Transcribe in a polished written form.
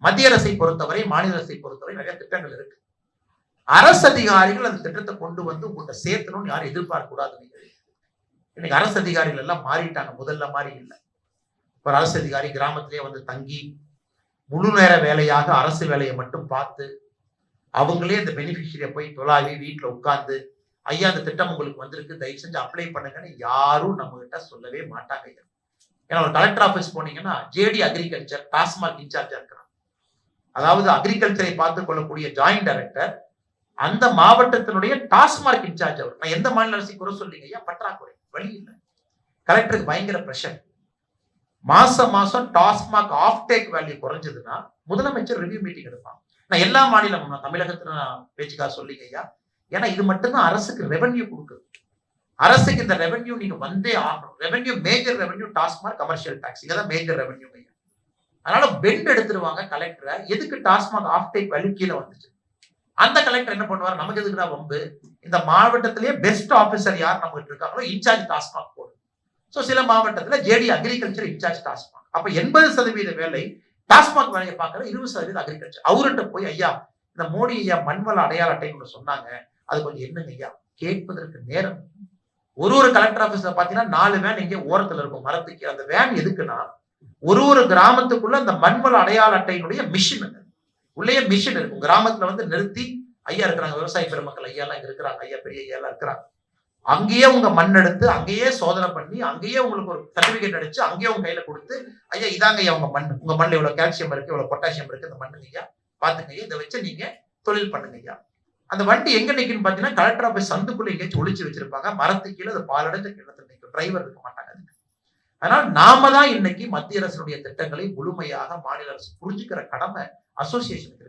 மத்திய அரசை பொறுத்தவரை, மாநில அரசை பொறுத்தவரை நிறைய திட்டங்கள் இருக்கு. அரசு அதிகாரிகள் அந்த திட்டத்தை கொண்டு வந்து உங்கள்கிட்ட சேர்த்தணும்னு யாரும் எதிர்பார்க்க கூடாது. இன்னைக்கு அரசு அதிகாரிகள் எல்லாம் மாறிட்டாங்க, முதல்ல மாதிரி இல்லை. ஒரு அரசு அதிகாரி கிராமத்திலேயே வந்து தங்கி முழு நேர வேலையாக அரசு வேலையை மட்டும் பார்த்து அவங்களே இந்த பெனிஃபிஷரியை போய் தொலாவி வீட்டில் உட்கார்ந்து, ஐயா அந்த திட்டம் உங்களுக்கு வந்திருக்கு, தயவு செஞ்சு அப்ளை பண்ணுங்கன்னு யாரும் நம்ம கிட்ட சொல்லவே மாட்டாங்க. ஏன்னா ஒரு கலெக்டர் ஆஃபீஸ் போனீங்கன்னா ஜேடி அக்ரிகல்ச்சர் டாஸ்மாக் இன்சார்ஜா இருக்கிறான். அதாவது அக்ரிகல்ச்சரை பார்த்துக் கொள்ளக்கூடிய ஜாயிண்ட் டைரக்டர் அந்த மாவட்டத்தினுடைய டாஸ்மாக் இன்சார்ஜ் அவர். நான் எந்த மாநில அரசு குறை சொல்லிங்க ஐயா, பற்றாக்குறை, வழி இல்லை. கலெக்டருக்கு பயங்கர பிரஷர். மாசம் டாஸ்மாக் ஆஃப் டேக் வேல்யூ குறைஞ்சதுன்னா முதலமைச்சர் ரிவ்யூ மீட்டிங் எடுப்பாங்க. நான் எல்லா மாநிலமும், நான் தமிழகத்துல பேச்சுக்காக சொல்லிங்க ஐயா, ஏன்னா இது மட்டும்தான் அரசுக்கு ரெவென்யூ கொடுக்குது. அரசுக்கு இந்த ரெவென்யூ நீங்க வந்தே ஆகணும். Revenue, major revenue TASMAC, commercial tax, இதான் மேஜர் ரெவென்யூ ஐயா. அதனால பெண்ட் எடுத்துருவாங்க கலெக்டரை. எதுக்கு டாஸ்மாக் ஆஃப் டேக் வேல்யூ கீழே வந்துச்சு? அந்த கலெக்டர் என்ன பண்ணுவார், நமக்கு எதுக்குடா வம்பு, இந்த மாவட்டத்திலேயே பெஸ்ட் ஆபீசர் யார் நம்ம இருக்காங்களோ இன்சார்ஜ் டாஸ்மாக் போடும். சோ சில மாவட்டத்துல ஜேடி அக்ரிகல்ச்சர் இன்சார்ஜ் டாஸ்மாக். அப்ப 80% வேலை டாஸ்மாக் வேலையை பார்க்கற, 20% அக்ரிகல்ச்சர். அவர்கிட்ட போய் ஐயா இந்த மோடி ஐயா மண்வள அடையாள அட்டைன்னு சொன்னாங்க, அது கொஞ்சம் என்னங்க ஐயா கேட்பதற்கு நேரம். ஒரு கலெக்டர் ஆபீஸ்ல பாத்தீங்கன்னா 4 வேன் இங்கே ஓரத்துல இருக்கும் மரத்துக்கு. அந்த வேன் எதுக்குன்னா ஒரு கிராமத்துக்குள்ள அந்த மண்வள அடையாள அட்டையினுடைய மிஷின், உள்ளே மிஷின் இருக்கும். கிராமத்துல வந்து நிறுத்தி ஐயா இருக்கிறாங்க, விவசாய பெருமக்கள் ஐயா எல்லாம் இருக்கிறாங்க, ஐயா பெரிய ஐயா எல்லாம் இருக்கிறாங்க. அங்கேயே உங்க மண் எடுத்து, அங்கேயே சோதனை பண்ணி, அங்கேயே உங்களுக்கு ஒரு சர்டிபிகேட் அடிச்சு, அங்கேயே உங்க கையில கொடுத்து, ஐயா இதாங்க ஐயா உங்க மண், உங்க மண்ணில் இவ்வளவு கால்சியம் இருக்கு, இவ்வளவு பொட்டாசியம் இருக்கு, இந்த மண்ணுங்க ஐயா பாத்துங்க ஐயா, இதை வச்சு நீங்க தொழில் பண்ணுங்க ஐயா. அந்த வண்டி எங்க நிக்குன்னு பாத்தீங்கன்னா கலெக்டர் ஆபீஸ் சந்துக்குள்ள எங்கேயாச்சும் ஒளிச்சு வச்சிருப்பாங்க, மரத்துக்கு கீழே அது பாலடைந்த கிணத்துல நிற்கும். டிரைவர் இருக்க மாட்டாங்க அதுக்கு. அதனால நாம தான் இன்னைக்கு மத்திய அரசுடைய திட்டங்களை முழுமையாக மாநில அரசு புரிஞ்சுக்கிற கடமை அசோசியேஷனுக்கு